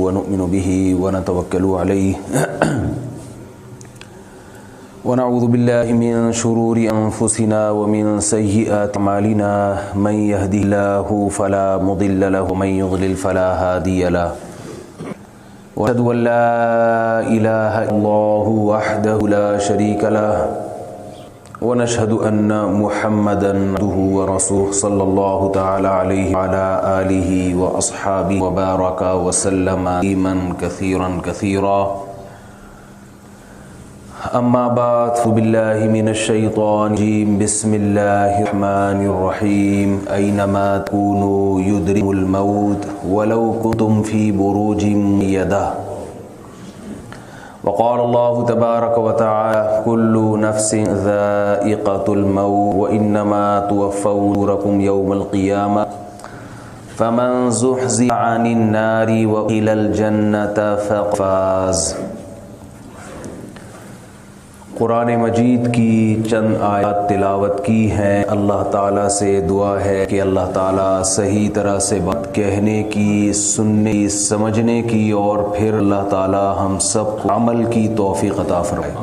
ونؤمن به ونتوكل عليه ونعوذ بالله من شرور أنفسنا ومن سيئات أعمالنا من يهده الله فلا مضل له ومن يضلل فلا هادي له وأشهد أن لا إله إلا الله وحده لا شريك له ونشهد أن محمدا عبده ورسوله صلى الله تعالى عليه وعلى آله وأصحابه وبارك وسلم تسليما كثيرا كثيرا أما بعد فبالله من الشيطان الرجيم بسم الله الرحمن الرحيم أينما تكونوا يدرككم الموت ولو كنتم في بروج مشيدة وقال الله تبارك وتعالى كل نفس ذائقة الموت وإنما توفون أجوركم يوم القيامة فمن زحزح عن النار وأدخل الجنة فقد فاز۔ قرآن مجید کی چند آیات تلاوت کی ہیں۔ اللہ تعالیٰ سے دعا ہے کہ اللہ تعالیٰ صحیح طرح سے بات کہنے کی، سننے کی، سمجھنے کی اور پھر اللہ تعالیٰ ہم سب کو عمل کی توفیق عطا فرمائے۔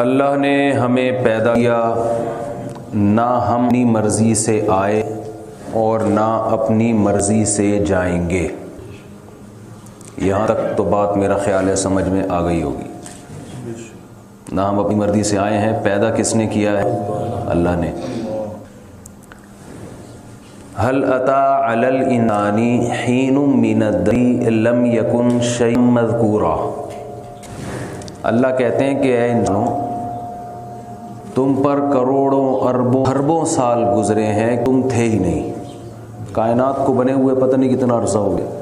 اللہ نے ہمیں پیدا کیا، نہ ہم اپنی مرضی سے آئے اور نہ اپنی مرضی سے جائیں گے۔ یہاں تک تو بات میرا خیال ہے سمجھ میں آ گئی ہوگی۔ نہ ہم اپنی مرضی سے آئے ہیں، پیدا کس نے کیا ہے؟ اللہ نے۔ هل اتى على الانسان حين من الدهر لم يكن شيئا مذكورا۔ اللہ کہتے ہیں کہ اے انسانوں، تم پر کروڑوں اربوں سال گزرے ہیں، تم تھے ہی نہیں۔ کائنات کو بنے ہوئے پتہ نہیں کتنا عرصہ ہو گیا،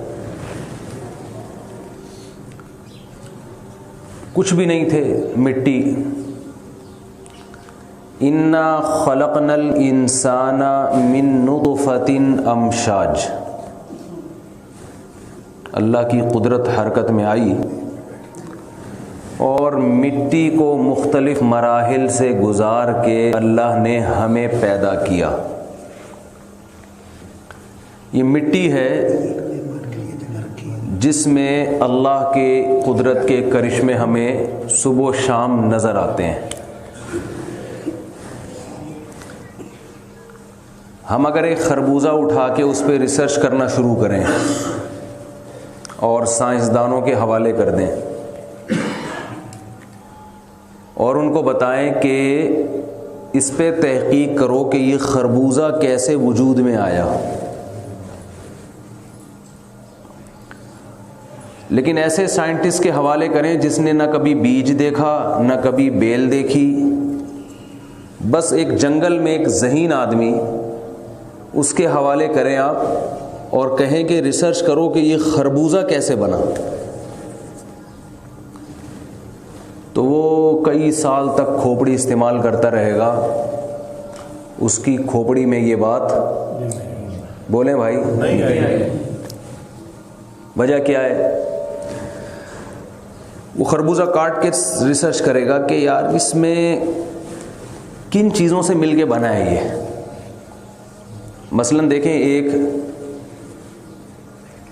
کچھ بھی نہیں تھے، مٹی۔ انا خلقنا الانسان من نطفۃ امشاج۔ اللہ کی قدرت حرکت میں آئی اور مٹی کو مختلف مراحل سے گزار کے اللہ نے ہمیں پیدا کیا۔ یہ مٹی ہے جس میں اللہ کے قدرت کے کرشمے ہمیں صبح و شام نظر آتے ہیں۔ ہم اگر ایک خربوزہ اٹھا کے اس پہ ریسرچ کرنا شروع کریں اور سائنسدانوں کے حوالے کر دیں اور ان کو بتائیں کہ اس پہ تحقیق کرو کہ یہ خربوزہ کیسے وجود میں آیا، لیکن ایسے سائنٹسٹ کے حوالے کریں جس نے نہ کبھی بیج دیکھا نہ کبھی بیل دیکھی، بس ایک جنگل میں ایک ذہین آدمی، اس کے حوالے کریں آپ اور کہیں کہ ریسرچ کرو کہ یہ خربوزہ کیسے بنا، تو وہ کئی سال تک کھوپڑی استعمال کرتا رہے گا، اس کی کھوپڑی میں یہ بات بولیں بھائی نہیں۔ وجہ کیا ہے؟ وہ خربوزہ کاٹ کے ریسرچ کرے گا کہ یار اس میں کن چیزوں سے مل کے بنا ہے یہ۔ مثلا دیکھیں، ایک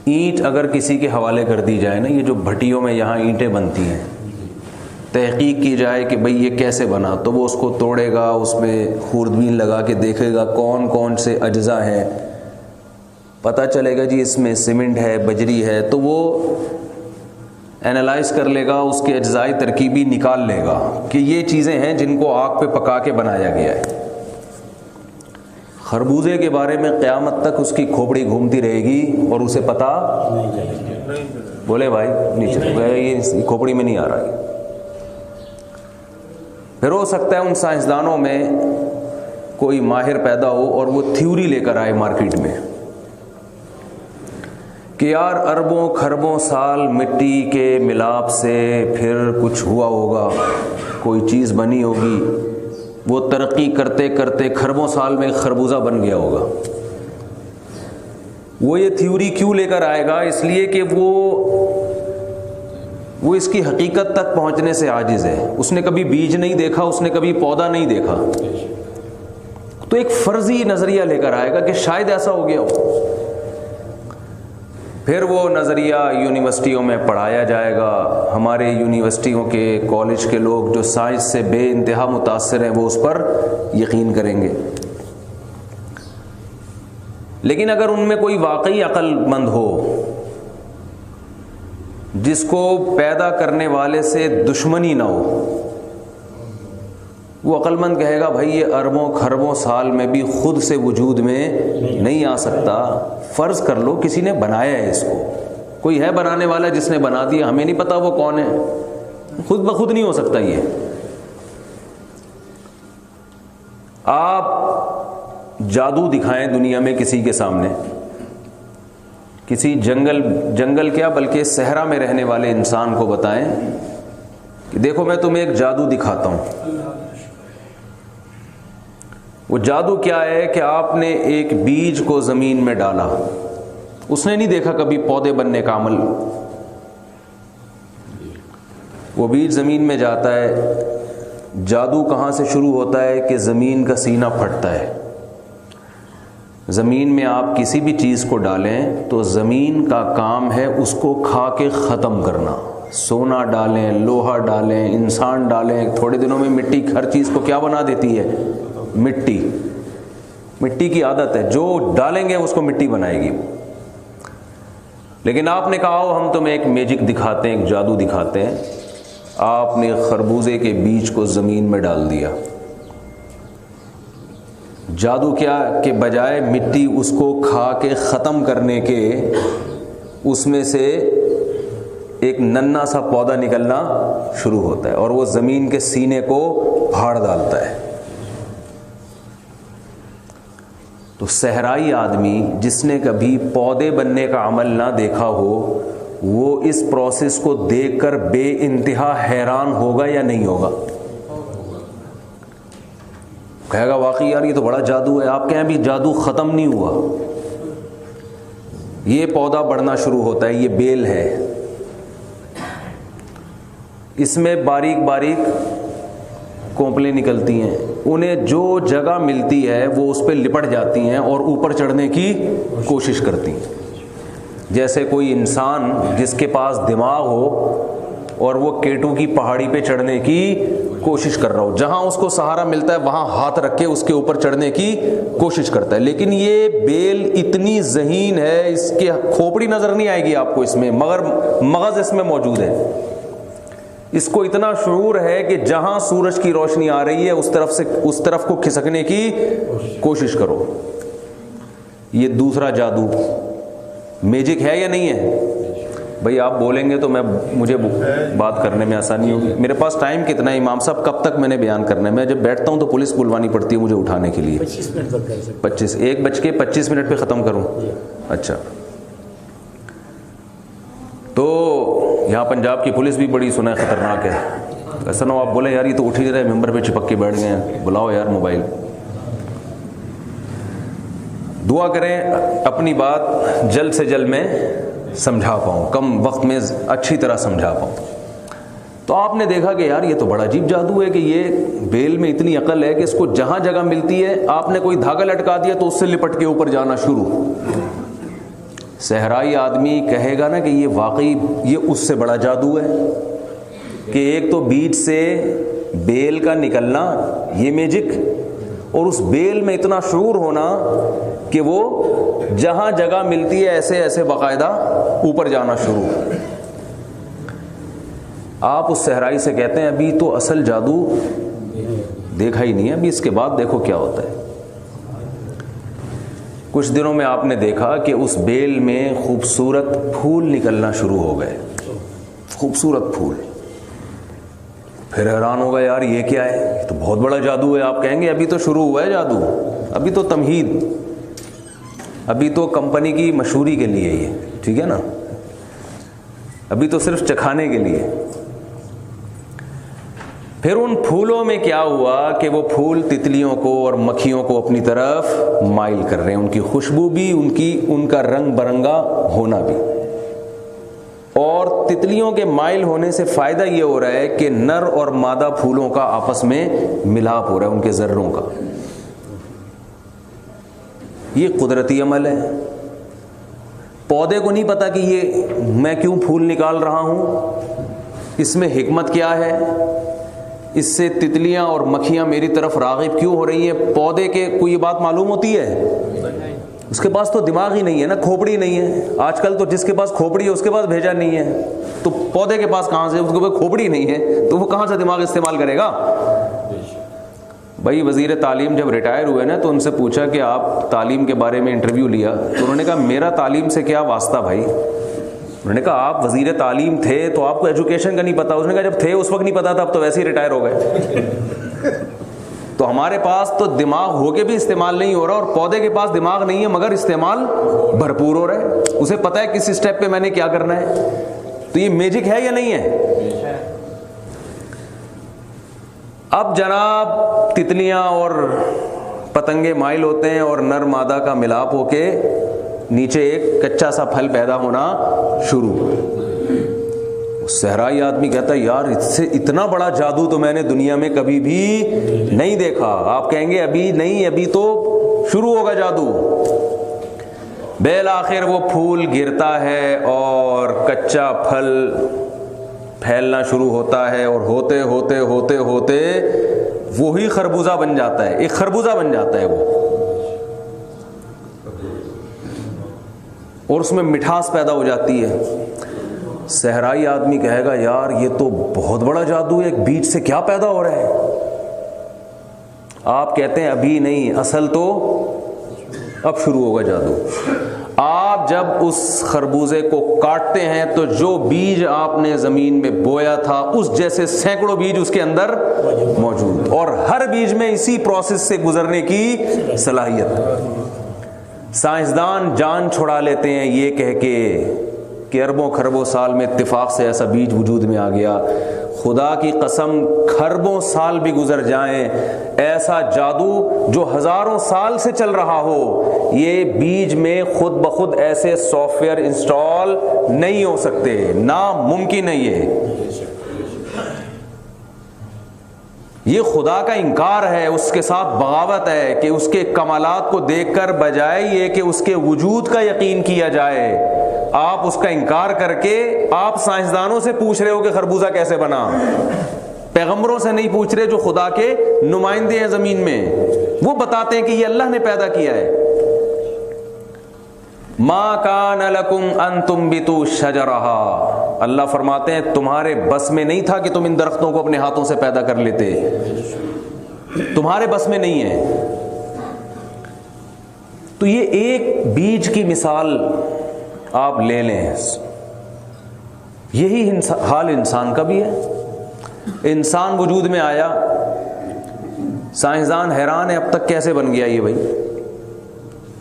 اینٹ اگر کسی کے حوالے کر دی جائے نا، یہ جو بھٹیوں میں یہاں اینٹیں بنتی ہیں، تحقیق کی جائے کہ بھئی یہ کیسے بنا، تو وہ اس کو توڑے گا، اس میں خوردبین لگا کے دیکھے گا کون کون سے اجزاء ہیں، پتہ چلے گا جی اس میں سیمنٹ ہے، بجری ہے، تو وہ اینالائز کر لے گا، اس کے اجزائی ترکیبی نکال لے گا کہ یہ چیزیں ہیں جن کو آگ پہ پکا کے بنایا گیا ہے۔ خربوزے کے بارے میں قیامت تک اس کی کھوپڑی گھومتی رہے گی اور اسے پتہ بولے بھائی نہیں چلے گا، یہ کھوپڑی میں نہیں آ رہا ہے۔ پھر ہو سکتا ہے ان سائنسدانوں میں کوئی ماہر پیدا ہو اور وہ تھیوری لے کر آئے مارکیٹ میں کہ یار اربوں کھربوں سال مٹی کے ملاپ سے پھر کچھ ہوا ہوگا، کوئی چیز بنی ہوگی، وہ ترقی کرتے کرتے کھربوں سال میں خربوزہ بن گیا ہوگا۔ وہ یہ تھیوری کیوں لے کر آئے گا؟ اس لیے کہ وہ اس کی حقیقت تک پہنچنے سے عاجز ہے۔ اس نے کبھی بیج نہیں دیکھا، اس نے کبھی پودا نہیں دیکھا، تو ایک فرضی نظریہ لے کر آئے گا کہ شاید ایسا ہو گیا ہو. پھر وہ نظریہ یونیورسٹیوں میں پڑھایا جائے گا. ہمارے یونیورسٹیوں کے کالج کے لوگ جو سائنس سے بے انتہا متاثر ہیں وہ اس پر یقین کریں گے. لیکن اگر ان میں کوئی واقعی عقل مند ہو جس کو پیدا کرنے والے سے دشمنی نہ ہو، وہ عقل مند کہے گا بھائی یہ اربوں کھربوں سال میں بھی خود سے وجود میں نہیں آ سکتا. فرض کر لو کسی نے بنایا ہے اس کو، کوئی ہے بنانے والا جس نے بنا دیا، ہمیں نہیں پتا وہ کون ہے، خود بخود نہیں ہو سکتا. یہ آپ جادو دکھائیں دنیا میں کسی کے سامنے، کسی جنگل کیا بلکہ صحرا میں رہنے والے انسان کو بتائیں کہ دیکھو میں تمہیں ایک جادو دکھاتا ہوں. وہ جادو کیا ہے کہ آپ نے ایک بیج کو زمین میں ڈالا، اس نے نہیں دیکھا کبھی پودے بننے کا عمل. وہ بیج زمین میں جاتا ہے. جادو کہاں سے شروع ہوتا ہے کہ زمین کا سینہ پھٹتا ہے. زمین میں آپ کسی بھی چیز کو ڈالیں تو زمین کا کام ہے اس کو کھا کے ختم کرنا. سونا ڈالیں، لوہا ڈالیں، انسان ڈالیں، تھوڑے دنوں میں مٹی ہر چیز کو کیا بنا دیتی ہے؟ مٹی کی عادت ہے، جو ڈالیں گے اس کو مٹی بنائے گی. لیکن آپ نے کہا ہو ہم تمہیں ایک میجک دکھاتے ہیں، ایک جادو دکھاتے ہیں. آپ نے خربوزے کے بیج کو زمین میں ڈال دیا. جادو کیا کہ بجائے مٹی اس کو کھا کے ختم کرنے کے، اس میں سے ایک ننھا سا پودا نکلنا شروع ہوتا ہے اور وہ زمین کے سینے کو پھاڑ ڈالتا ہے. تو صحرائی آدمی جس نے کبھی پودے بننے کا عمل نہ دیکھا ہو، وہ اس پروسیس کو دیکھ کر بے انتہا حیران ہوگا یا نہیں ہوگا؟ کہے گا واقعی یار یہ تو بڑا جادو ہے. آپ کہیں بھی جادو ختم نہیں ہوا. یہ پودا بڑھنا شروع ہوتا ہے، یہ بیل ہے، اس میں باریک باریک کونپلیں نکلتی ہیں. انہیں جو جگہ ملتی ہے وہ اس پہ لپٹ جاتی ہیں اور اوپر چڑھنے کی کوشش کرتی ہیں. جیسے کوئی انسان جس کے پاس دماغ ہو اور وہ کیٹوں کی پہاڑی پہ چڑھنے کی کوشش کر رہا ہو، جہاں اس کو سہارا ملتا ہے وہاں ہاتھ رکھ کے اس کے اوپر چڑھنے کی کوشش کرتا ہے. لیکن یہ بیل اتنی ذہین ہے، اس کے کھوپڑی نظر نہیں آئے گی آپ کو اس میں، مگر مغز اس میں موجود ہے. اس کو اتنا شعور ہے کہ جہاں سورج کی روشنی آ رہی ہے اس طرف کو کھسکنے کی کوشش کرو. یہ دوسرا جادو میجک ہے یا نہیں ہے؟ بھئی آپ بولیں گے تو مجھے بات کرنے میں آسانی ہوگی. میرے پاس ٹائم کتنا ہے امام صاحب؟ کب تک میں نے بیان کرنا ہے؟ میں جب بیٹھتا ہوں تو پولیس بلوانی پڑتی ہے مجھے اٹھانے کے لیے. 25 1:25 پہ ختم کروں؟ اچھا. تو یہاں پنجاب کی پولیس بھی بڑی سنا ہے خطرناک ہے. ایسا نہ ہو آپ بولیں یار یہ تو اٹھ ہی نہیں رہے، ممبر پہ چپک کے بیٹھ گئے ہیں، بلاؤ یار موبائل. دعا کریں اپنی بات جلد سے جلد میں سمجھا پاؤں، کم وقت میں اچھی طرح سمجھا پاؤں. تو آپ نے دیکھا کہ یار یہ تو بڑا عجیب جادو ہے کہ یہ بیل میں اتنی عقل ہے کہ اس کو جہاں جگہ ملتی ہے، آپ نے کوئی دھاگا لٹکا دیا تو اس سے لپٹ کے اوپر جانا شروع. صحرائی آدمی کہے گا نا کہ یہ واقعی یہ اس سے بڑا جادو ہے کہ ایک تو بیج سے بیل کا نکلنا یہ میجک، اور اس بیل میں اتنا شعور ہونا کہ وہ جہاں جگہ ملتی ہے ایسے ایسے باقاعدہ اوپر جانا شروع. آپ اس صحرائی سے کہتے ہیں ابھی تو اصل جادو دیکھا ہی نہیں ہے، ابھی اس کے بعد دیکھو کیا ہوتا ہے. کچھ دنوں میں آپ نے دیکھا کہ اس بیل میں خوبصورت پھول نکلنا شروع ہو گئے، خوبصورت پھول. پھر حیران ہوگا یار یہ کیا ہے، یہ تو بہت بڑا جادو ہے. آپ کہیں گے ابھی تو شروع ہوا ہے جادو، ابھی تو تمہید، ابھی تو کمپنی کی مشہوری کے لیے یہ، ٹھیک ہے نا، ابھی تو صرف چکھانے کے لیے. پھر ان پھولوں میں کیا ہوا کہ وہ پھول تتلیوں کو اور مکھیوں کو اپنی طرف مائل کر رہے ہیں، ان کی خوشبو بھی، ان کا رنگ برنگا ہونا بھی. اور تتلیوں کے مائل ہونے سے فائدہ یہ ہو رہا ہے کہ نر اور مادہ پھولوں کا آپس میں ملاپ ہو رہا ہے، ان کے ذروں کا. یہ قدرتی عمل ہے. پودے کو نہیں پتا کہ یہ میں کیوں پھول نکال رہا ہوں, اس میں حکمت کیا ہے, اس سے تتلیاں اور مکھیاں میری طرف راغب کیوں ہو رہی ہیں. پودے کے کوئی یہ بات معلوم ہوتی ہے؟ اس کے پاس تو دماغ ہی نہیں ہے نا, کھوپڑی نہیں ہے. آج کل تو جس کے پاس کھوپڑی ہے اس کے پاس بھیجا نہیں ہے, تو پودے کے پاس کہاں سے, اس کے پاس کھوپڑی نہیں ہے تو وہ کہاں سے دماغ استعمال کرے گا. بھائی وزیر تعلیم جب ریٹائر ہوئے نا تو ان سے پوچھا کہ آپ تعلیم کے بارے میں انٹرویو لیا, تو انہوں نے کہا میرا تعلیم سے کیا واسطہ بھائی. انہوں نے کہا آپ وزیر تعلیم تھے تو آپ کو ایجوکیشن کا نہیں پتا. اس نے کہا جب تھے اس وقت نہیں پتا تھا, اب تو ویسے ہی ریٹائر ہو گئے. تو ہمارے پاس تو دماغ ہو کے بھی استعمال نہیں ہو رہا, اور پودے کے پاس دماغ نہیں ہے مگر استعمال بھرپور ہو رہا ہے. اسے پتا ہے کس اسٹیپ پہ میں نے کیا کرنا ہے. تو یہ میجک ہے یا نہیں ہے؟ اب جناب تتلیاں اور پتنگے مائل ہوتے ہیں اور نر مادہ کا ملاپ ہو کے نیچے ایک کچا سا پھل پیدا ہونا شروع. صحرائی آدمی کہتا ہے یار اس سے اتنا بڑا جادو تو میں نے دنیا میں کبھی بھی نہیں دیکھا. آپ کہیں گے ابھی نہیں, ابھی تو شروع ہوگا جادو. بالآخر وہ پھول گرتا ہے اور کچا پھل پھیلنا شروع ہوتا ہے, اور ہوتے ہوتے ہوتے ہوتے وہی خربوزہ بن جاتا ہے, ایک خربوزہ بن جاتا ہے وہ, اور اس میں مٹھاس پیدا ہو جاتی ہے. صحرائی آدمی کہے گا یار یہ تو بہت بڑا جادو ہے, ایک بیج سے کیا پیدا ہو رہا ہے. آپ کہتے ہیں ابھی نہیں, اصل تو اب شروع ہوگا جادو. آپ جب اس خربوزے کو کاٹتے ہیں تو جو بیج آپ نے زمین میں بویا تھا اس جیسے سینکڑوں بیج اس کے اندر موجود, اور ہر بیج میں اسی پروسیس سے گزرنے کی صلاحیت. سائنسدان جان چھڑا لیتے ہیں یہ کہہ کے کہ اربوں خربوں سال میں اتفاق سے ایسا بیج وجود میں آ گیا. خدا کی قسم کھربوں سال بھی گزر جائیں, ایسا جادو جو ہزاروں سال سے چل رہا ہو, یہ بیج میں خود بخود ایسے سافٹ ویئر انسٹال نہیں ہو سکتے, ناممکن ہے. یہ خدا کا انکار ہے, اس کے ساتھ بغاوت ہے کہ اس کے کمالات کو دیکھ کر بجائے یہ کہ اس کے وجود کا یقین کیا جائے, آپ اس کا انکار کر کے آپ سائنسدانوں سے پوچھ رہے ہو کہ خربوزہ کیسے بنا. پیغمبروں سے نہیں پوچھ رہے جو خدا کے نمائندے ہیں زمین میں, وہ بتاتے ہیں کہ یہ اللہ نے پیدا کیا ہے. ما کان لکم ان تنبتوا شجرہا, اللہ فرماتے ہیں تمہارے بس میں نہیں تھا کہ تم ان درختوں کو اپنے ہاتھوں سے پیدا کر لیتے, تمہارے بس میں نہیں ہے. تو یہ ایک بیج کی مثال آپ لے لیں, یہی حال انسان کا بھی ہے. انسان وجود میں آیا, سائنسدان حیران ہے اب تک کیسے بن گیا یہ بھائی.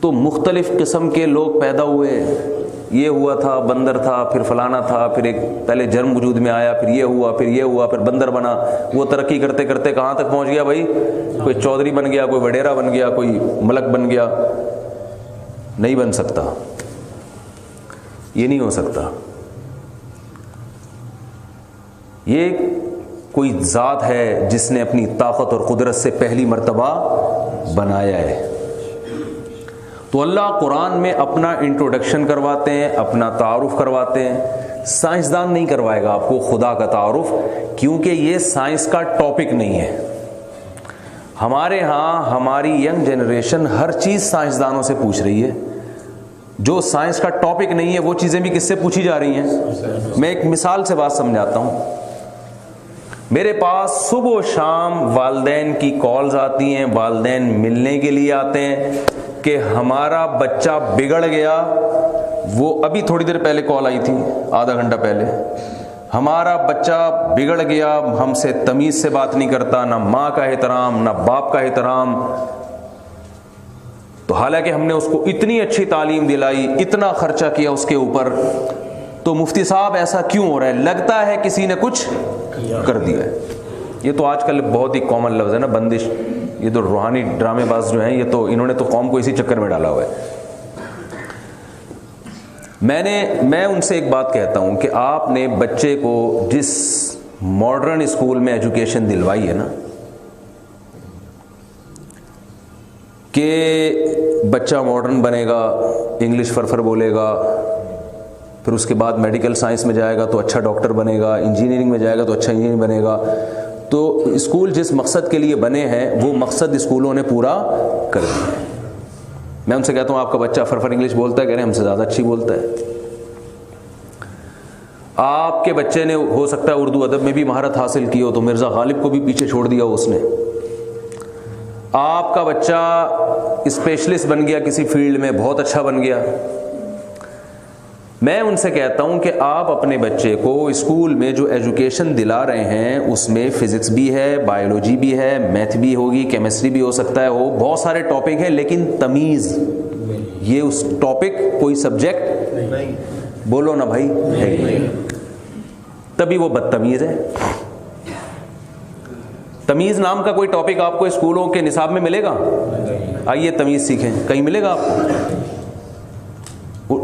تو مختلف قسم کے لوگ پیدا ہوئے, یہ ہوا تھا بندر تھا, پھر فلانا تھا, پھر ایک پہلے جرم وجود میں آیا, پھر یہ ہوا, پھر یہ ہوا, پھر بندر بنا. وہ ترقی کرتے کرتے کہاں تک پہنچ گیا بھائی, کوئی چودھری بن گیا, کوئی وڈیرا بن گیا, کوئی ملک بن گیا. نہیں بن سکتا, یہ نہیں ہو سکتا. یہ کوئی ذات ہے جس نے اپنی طاقت اور قدرت سے پہلی مرتبہ بنایا ہے. تو اللہ قرآن میں اپنا انٹروڈکشن کرواتے ہیں, اپنا تعارف کرواتے ہیں. سائنسدان نہیں کروائے گا آپ کو خدا کا تعارف, کیونکہ یہ سائنس کا ٹاپک نہیں ہے. ہمارے ہاں ہماری ینگ جنریشن ہر چیز سائنسدانوں سے پوچھ رہی ہے. جو سائنس کا ٹاپک نہیں ہے وہ چیزیں بھی کس سے پوچھی جا رہی ہیں. میں ایک مثال سے بات سمجھاتا ہوں. میرے پاس صبح و شام والدین کی کالز آتی ہیں, والدین ملنے کے لیے آتے ہیں کہ ہمارا بچہ بگڑ گیا. وہ ابھی تھوڑی دیر پہلے کال آئی تھی, آدھا گھنٹہ پہلے, ہمارا بچہ بگڑ گیا, ہم سے تمیز سے بات نہیں کرتا, نہ ماں کا احترام نہ باپ کا احترام. تو حالانکہ ہم نے اس کو اتنی اچھی تعلیم دلائی, اتنا خرچہ کیا اس کے اوپر, تو مفتی صاحب ایسا کیوں ہو رہا ہے؟ لگتا ہے کسی نے کچھ کر دیا ہے. یہ تو آج کل بہت ہی کامن لفظ ہے نا, بندش. یہ تو روحانی ڈرامے باز جو ہیں یہ تو انہوں نے تو قوم کو اسی چکر میں ڈالا ہوا ہے. میں ان سے ایک بات کہتا ہوں کہ آپ نے بچے کو جس ماڈرن اسکول میں ایجوکیشن دلوائی ہے نا, کہ بچہ ماڈرن بنے گا، انگلش فرفر بولے گا، پھر اس کے بعد میڈیکل سائنس میں جائے گا تو اچھا ڈاکٹر بنے گا، انجینئرنگ میں جائے گا تو اچھا انجینئر بنے گا. تو اسکول جس مقصد کے لیے بنے ہیں وہ مقصد اسکولوں نے پورا کر دیا. میں ان سے کہتا ہوں آپ کا بچہ فرفر انگلش بولتا ہے، کہہ رہے ہیں ہم سے زیادہ اچھی بولتا ہے. آپ کے بچے نے ہو سکتا ہے اردو ادب میں بھی مہارت حاصل کی ہو تو مرزا غالب کو بھی پیچھے چھوڑ دیا ہو اس نے. آپ کا بچہ اسپیشلسٹ بن گیا کسی فیلڈ میں، بہت اچھا بن گیا. میں ان سے کہتا ہوں کہ آپ اپنے بچے کو اسکول میں جو ایجوکیشن دلا رہے ہیں اس میں فزکس بھی ہے، بایولوجی بھی ہے، میتھ بھی ہوگی، کیمسٹری بھی ہو سکتا ہے، ہو بہت سارے ٹاپک ہیں، لیکن تمیز یہ اس ٹاپک کوئی سبجیکٹ نہیں. بولو نا بھائی، ہے تبھی وہ بدتمیز ہے. تمیز نام کا کوئی ٹاپک آپ کو اسکولوں کے نصاب میں ملے گا؟ آئیے تمیز سیکھیں، کہیں ملے گا آپ کو؟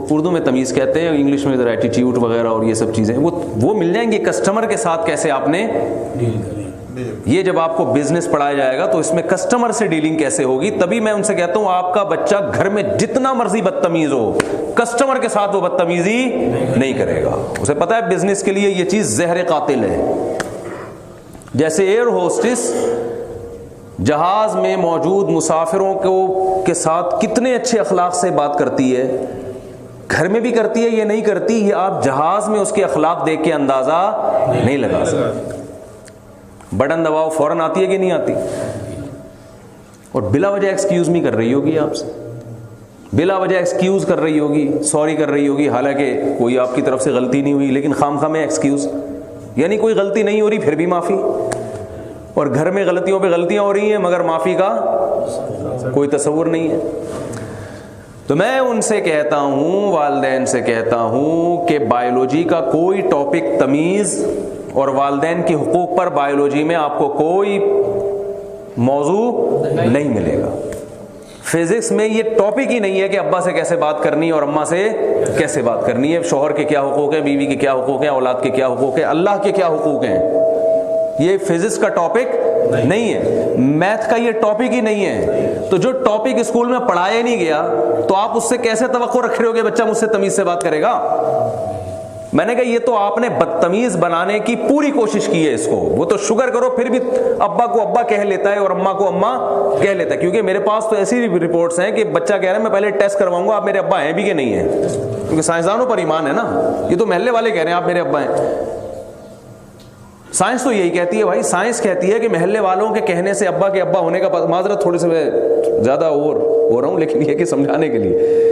اردو میں تمیز کہتے ہیں، انگلش میں ذرا ایٹیٹیوڈ وغیرہ اور یہ سب چیزیں وہ مل جائیں گی. کسٹمر کے ساتھ کیسے آپ نے ڈیل کریں، یہ جب آپ کو بزنس پڑھایا جائے گا تو اس میں کسٹمر سے ڈیلنگ کیسے ہوگی. تبھی میں ان سے کہتا ہوں آپ کا بچہ گھر میں جتنا مرضی بدتمیز ہو، کسٹمر کے ساتھ وہ بدتمیزی نہیں کرے گا. اسے پتا ہے بزنس کے لیے یہ چیز زہر قاتل ہے. جیسے ایئر ہوسٹس جہاز میں موجود مسافروں کے ساتھ کتنے اچھے اخلاق سے بات کرتی ہے، گھر میں بھی کرتی ہے، یہ نہیں کرتی، یہ آپ جہاز میں اس کے اخلاق دیکھ کے اندازہ نہیں لگا سکتے. بٹن دباؤ فوراً آتی ہے کہ نہیں آتی، اور بلا وجہ ایکسکیوز می کر رہی ہوگی آپ سے، بلا وجہ ایکسکیوز کر رہی ہوگی، سوری کر رہی ہوگی، حالانکہ کوئی آپ کی طرف سے غلطی نہیں ہوئی، لیکن خام خواہ میں ایکسکیوز، یعنی کوئی غلطی نہیں ہو رہی پھر بھی معافی. اور گھر میں غلطیوں پہ غلطیاں ہو رہی ہیں مگر معافی کا کوئی تصور نہیں ہے. تو میں ان سے کہتا ہوں، والدین سے کہتا ہوں کہ بایولوجی کا کوئی ٹاپک تمیز اور والدین کے حقوق پر بایولوجی میں آپ کو کوئی موضوع نہیں ملے گا. فزکس میں یہ ٹاپک ہی نہیں ہے کہ ابا سے کیسے بات کرنی ہے اور اماں سے کیسے بات کرنی ہے، شوہر کے کیا حقوق ہیں، بیوی کے کیا حقوق ہیں، اولاد کے کیا حقوق ہیں، اللہ کے کیا حقوق ہیں. یہ فزکس کا ٹاپک نہیں ہے، میتھ کا یہ ٹاپک ہی نہیں ہے. تو جو ٹاپک اسکول میں پڑھایا نہیں گیا تو آپ اس سے کیسے توقع رکھ رہے ہو کہ بچہ مجھ سے تمیز سے بات کرے گا. میں نے کہا یہ تو آپ نے بدتمیز بنانے کی پوری کوشش کی ہے اس کو. وہ تو شکر کرو پھر بھی ابا کو ابا کہہ لیتا ہے اور اماں کو اماں کہہ لیتا ہے، کیونکہ میرے پاس تو ایسی رپورٹس ہیں کہ بچہ کہہ رہا ہے میں پہلے ٹیسٹ کرواؤں گا آپ میرے ابا ہیں بھی کہ نہیں ہیں، کیونکہ سائنسدانوں پر ایمان ہے نا. یہ تو محلے والے کہہ رہے ہیں آپ میرے ابا ہیں. سائنس تو یہی کہتی ہے بھائی، سائنس کہتی ہے کہ محلے والوں کے کہنے سے ابا کے ابا ہونے کا، معذرت تھوڑی سے میں زیادہ اوور ہو رہا ہوں لیکن یہ کہ سمجھانے کے لیے،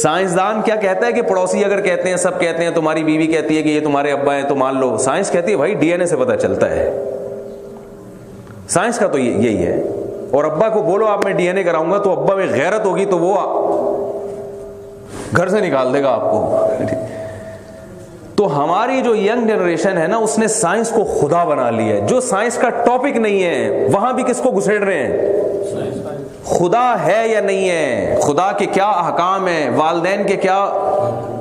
سائنسدان کیا کہتا ہے کہ پڑوسی اگر کہتے ہیں، سب کہتے ہیں، تمہاری بیوی کہتی ہے کہ یہ تمہارے ابا ہیں تو مان لو. سائنس کہتی ہے بھائی ڈی این اے سے پتہ چلتا ہے، سائنس کا تو یہی ہے. اور ابا کو بولو آپ میں ڈی این اے کراؤں گا تو ابا میں غیرت ہوگی تو وہ گھر سے نکال دے گا آپ کو. تو ہماری جو ینگ جنریشن ہے نا اس نے سائنس کو خدا بنا لیا ہے. جو سائنس کا ٹاپک نہیں ہے وہاں بھی کس کو گھسیڑ رہے ہیں؟ خدا ہے یا نہیں ہے، خدا کے کیا احکام ہیں، والدین کے کیا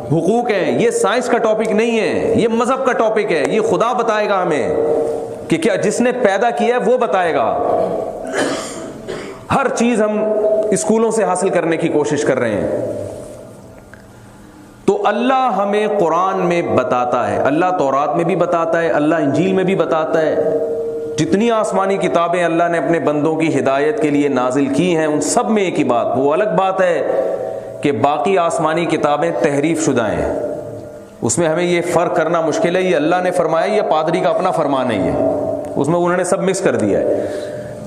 حقوق ہیں. یہ سائنس کا ٹاپک نہیں ہے، یہ مذہب کا ٹاپک ہے. یہ خدا بتائے گا ہمیں کہ کیا جس نے پیدا کیا ہے وہ بتائے گا. ہر چیز ہم اسکولوں سے حاصل کرنے کی کوشش کر رہے ہیں. تو اللہ ہمیں قرآن میں بتاتا ہے، اللہ تورات میں بھی بتاتا ہے، اللہ انجیل میں بھی بتاتا ہے. جتنی آسمانی کتابیں اللہ نے اپنے بندوں کی ہدایت کے لیے نازل کی ہیں ان سب میں ایک ہی بات، وہ الگ بات ہے کہ باقی آسمانی کتابیں تحریف شدہ ہیں. اس میں ہمیں یہ فرق کرنا مشکل ہے، یہ اللہ نے فرمایا یہ پادری کا اپنا فرمان نہیں ہے، اس میں انہوں نے سب مکس کر دیا ہے.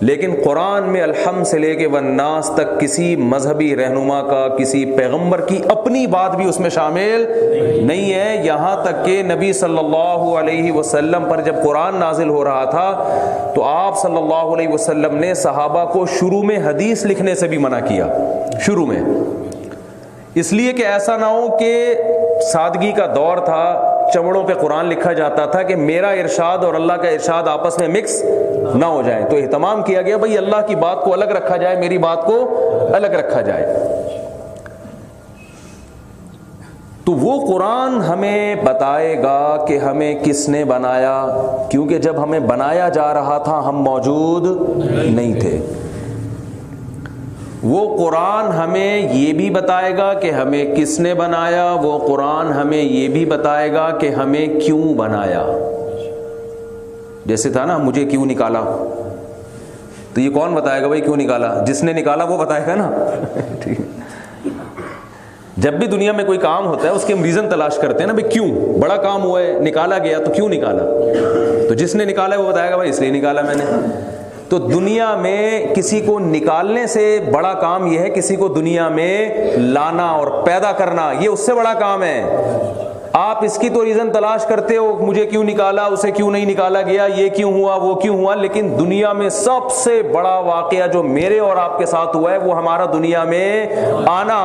لیکن قرآن میں الحمد سے لے کے والناس تک کسی مذہبی رہنما کا، کسی پیغمبر کی اپنی بات بھی اس میں شامل نہیں ہے. یہاں تک کہ نبی صلی اللہ علیہ وسلم پر جب قرآن نازل ہو رہا تھا تو آپ صلی اللہ علیہ وسلم نے صحابہ کو شروع میں حدیث لکھنے سے بھی منع کیا، شروع میں، اس لیے کہ ایسا نہ ہو کہ سادگی کا دور تھا، چمڑوں پہ قرآن لکھا جاتا تھا کہ میرا ارشاد اور اللہ کا ارشاد آپس میں مکس نہ ہو جائے. تو اہتمام کیا گیا بھئی اللہ کی بات کو الگ رکھا جائے، میری بات کو الگ رکھا جائے. تو وہ قرآن ہمیں بتائے گا کہ ہمیں کس نے بنایا، کیونکہ جب ہمیں بنایا جا رہا تھا ہم موجود نہیں تھے. وہ قرآن ہمیں یہ بھی بتائے گا کہ ہمیں کس نے بنایا، وہ قرآن ہمیں یہ بھی بتائے گا کہ ہمیں کیوں بنایا. جیسے تھا نا مجھے کیوں نکالا، تو یہ کون بتائے گا بھائی کیوں نکالا؟ جس نے نکالا وہ بتائے گا نا. ٹھیک ہے. جب بھی دنیا میں کوئی کام ہوتا ہے اس کے ہم ریزن تلاش کرتے ہیں نا، بھائی کیوں بڑا کام ہوا ہے، نکالا گیا تو کیوں نکالا، تو جس نے نکالا ہے وہ بتائے گا بھائی اس لیے نکالا میں نے. تو دنیا میں کسی کو نکالنے سے بڑا کام یہ ہے کسی کو دنیا میں لانا اور پیدا کرنا، یہ اس سے بڑا کام ہے. آپ اس کی تو ریزن تلاش کرتے ہو، مجھے کیوں نکالا، اسے کیوں نہیں نکالا گیا، یہ کیوں ہوا وہ کیوں ہوا، لیکن دنیا میں سب سے بڑا واقعہ جو میرے اور آپ کے ساتھ ہوا ہے وہ ہمارا دنیا میں آنا.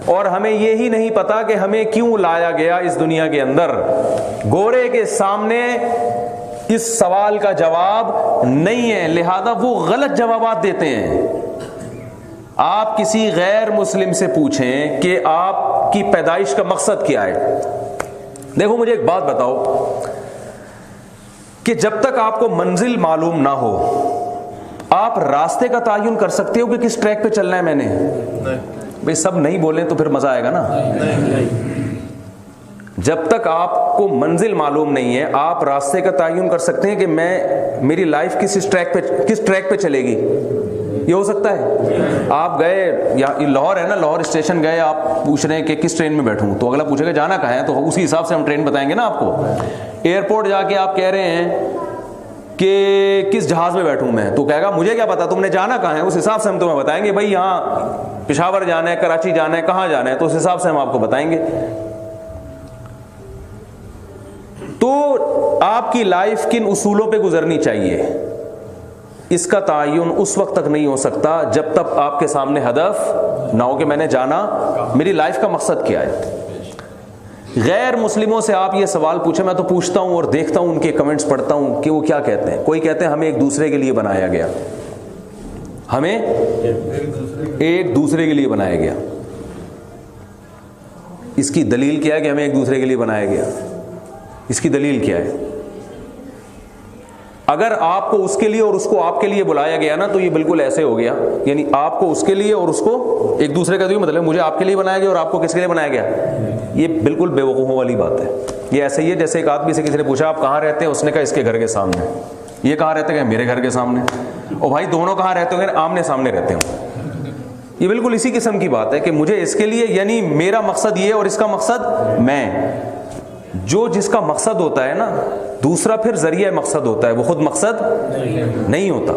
اور ہمیں یہی نہیں پتا کہ ہمیں کیوں لایا گیا اس دنیا کے اندر. گورے کے سامنے اس سوال کا جواب نہیں ہے، لہذا وہ غلط جوابات دیتے ہیں. آپ کسی غیر مسلم سے پوچھیں کہ آپ کی پیدائش کا مقصد کیا ہے. دیکھو مجھے ایک بات بتاؤ کہ جب تک آپ کو منزل معلوم نہ ہو آپ راستے کا تعین کر سکتے ہو کہ کس ٹریک پہ چلنا ہے میں نے؟ بھئی سب نہیں بولیں تو پھر مزہ آئے گا نا. جب تک آپ کو منزل معلوم نہیں ہے آپ راستے کا تعین کر سکتے ہیں کہ میری لائف کس ٹریک پہ چلے گی. یہ ہو سکتا ہے. آپ گئے یا لاہور ہے نا، لاہور اسٹیشن گئے، آپ پوچھ رہے ہیں کہ کس ٹرین میں بیٹھوں، تو اگلا پوچھے گا جانا کہاں ہے، تو اسی حساب سے ہم ٹرین بتائیں گے نا آپ کو. ایئرپورٹ جا کے آپ کہہ رہے ہیں کہ کس جہاز میں بیٹھوں میں، تو کہے گا مجھے کیا پتا تم نے جانا کہاں ہے، اس حساب سے ہم تمہیں بتائیں گے بھائی یہاں پشاور جانا ہے، کراچی جانا ہے، کہاں جانا ہے، تو اس حساب سے ہم آپ کو بتائیں گے. تو آپ کی لائف کن اصولوں پہ گزرنی چاہیے اس کا تعین اس وقت تک نہیں ہو سکتا جب تک آپ کے سامنے ہدف نہ ہو کہ میں نے جانا، میری لائف کا مقصد کیا ہے. غیر مسلموں سے آپ یہ سوال پوچھیں، میں تو پوچھتا ہوں اور دیکھتا ہوں ان کے کمنٹس پڑھتا ہوں کہ وہ کیا کہتے ہیں. کوئی کہتے ہیں ہمیں ایک دوسرے کے لیے بنایا گیا، ہمیں ایک دوسرے کے لیے بنایا گیا. اس کی دلیل کیا ہے کہ ہمیں ایک دوسرے کے لیے بنایا گیا؟ اس کی دلیل کیا ہے؟ اگر آپ کو اس کے لیے اور اس کو آپ کے لیے بلایا گیا نا تو یہ بالکل ایسے ہو گیا، یعنی آپ کو اس کے لیے اور اس کو ایک دوسرے کا، مطلب مجھے آپ کے لیے بنایا گیا اور آپ کو کس کے لیے بنایا گیا. یہ بالکل بے وقوفوں والی بات ہے. یہ ایسے ہی ہے جیسے ایک آدمی سے کسی نے پوچھا آپ کہاں رہتے ہیں، اس نے کہا اس کے گھر کے سامنے. یہ کہاں رہتے ہیں؟ میرے گھر کے سامنے. اور بھائی دونوں کہاں رہتے ہوں گے؟ آمنے سامنے رہتے ہوں. یہ بالکل اسی قسم کی بات ہے کہ مجھے اس کے لیے، یعنی میرا مقصد یہ اور اس کا مقصد میں. جو جس کا مقصد ہوتا ہے نا، دوسرا پھر ذریعہ مقصد ہوتا ہے، وہ خود مقصد نہیں ہوتا.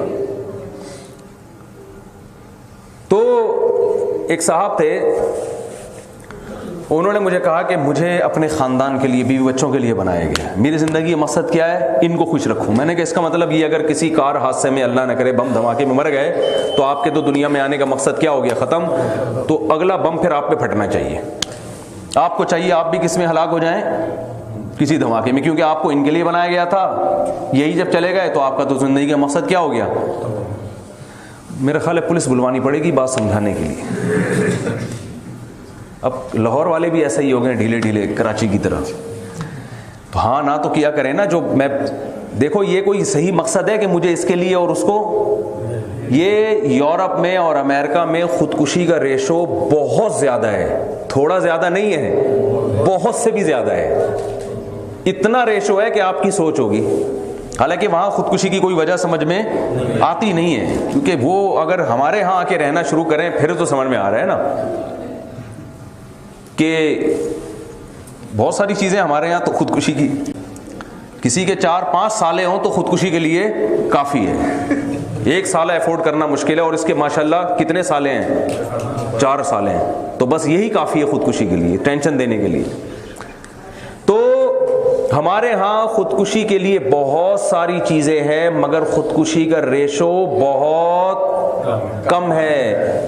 تو ایک صاحب تھے، انہوں نے مجھے کہا کہ مجھے اپنے خاندان کے لیے، بیوی بچوں کے لیے بنایا گیا، میری زندگی کا مقصد کیا ہے؟ ان کو خوش رکھوں. میں نے کہا اس کا مطلب یہ اگر کسی کار حادثے میں اللہ نہ کرے بم دھماکے میں مر گئے تو آپ کے تو دنیا میں آنے کا مقصد کیا ہو گیا؟ ختم. تو اگلا بم پھر آپ پہ پھٹنا چاہیے. آپ کو چاہیے آپ بھی کس میں ہلاک ہو جائیں؟ کسی دھماکے میں، کیونکہ آپ کو ان کے لیے بنایا گیا تھا. یہی جب چلے گئے تو آپ کا تو زندگی کا مقصد کیا ہو گیا؟ میرا خیال ہے پولیس بلوانی پڑے گی بات سمجھانے کے لیے. اب لاہور والے بھی ایسا ہی ہو گئے ڈھیلے ڈھیلے کراچی کی طرح. تو ہاں نہ تو کیا کریں نا، جو میں دیکھو یہ کوئی صحیح مقصد ہے کہ مجھے اس کے لیے اور اس کو. یہ یورپ میں اور امریکہ میں خودکشی کا ریشو بہت زیادہ ہے، تھوڑا زیادہ نہیں ہے، بہت سے بھی زیادہ ہے. اتنا ریشو ہے کہ آپ کی سوچ ہوگی. حالانکہ وہاں خودکشی کی کوئی وجہ سمجھ میں آتی نہیں ہے، کیونکہ وہ اگر ہمارے ہاں آ کے رہنا شروع کریں پھر تو سمجھ میں آ رہا ہے نا کہ بہت ساری چیزیں ہمارے یہاں تو خودکشی کی، کسی کے 4-5 سالے ہوں تو خودکشی کے لیے کافی ہے. 1 سالہ افورڈ کرنا مشکل ہے، اور اس کے ماشاءاللہ کتنے سالے ہیں؟ 4 سالے ہیں. تو بس یہی کافی ہے خودکشی کے لیے، ٹینشن دینے کے لیے. تو ہمارے ہاں خودکشی کے لیے بہت ساری چیزیں ہیں، مگر خودکشی کا ریشو بہت کم ہے.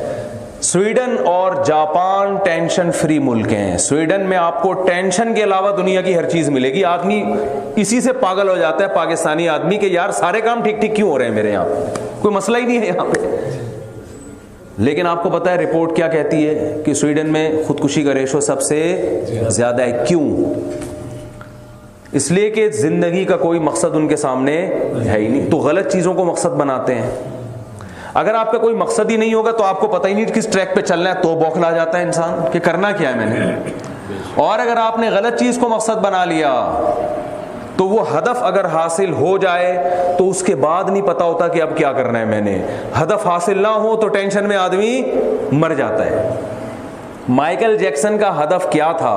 سویڈن اور جاپان ٹینشن فری ملک ہیں. سویڈن میں آپ کو ٹینشن کے علاوہ دنیا کی ہر چیز ملے گی. آدمی اسی سے پاگل ہو جاتا ہے پاکستانی آدمی کہ یار سارے کام ٹھیک ٹھیک کیوں ہو رہے ہیں میرے یہاں، کوئی مسئلہ ہی نہیں ہے یہاں پہ. لیکن آپ کو پتا ہے رپورٹ کیا کہتی ہے کہ سویڈن میں خودکشی کا ریشو سب سے زیادہ ہے. کیوں؟ اس لیے کہ زندگی کا کوئی مقصد ان کے سامنے ہے ہی نہیں، تو غلط چیزوں کو مقصد بناتے ہیں. اگر آپ کا کوئی مقصد ہی نہیں ہوگا تو آپ کو پتہ ہی نہیں کس ٹریک پہ چلنا ہے، تو بوکھلا جاتا ہے انسان کہ کرنا کیا ہے میں نے. اور اگر آپ نے غلط چیز کو مقصد بنا لیا تو وہ ہدف اگر حاصل ہو جائے تو اس کے بعد نہیں پتا ہوتا کہ اب کیا کرنا ہے میں نے. ہدف حاصل نہ ہو تو ٹینشن میں آدمی مر جاتا ہے. مائیکل جیکسن کا ہدف کیا تھا؟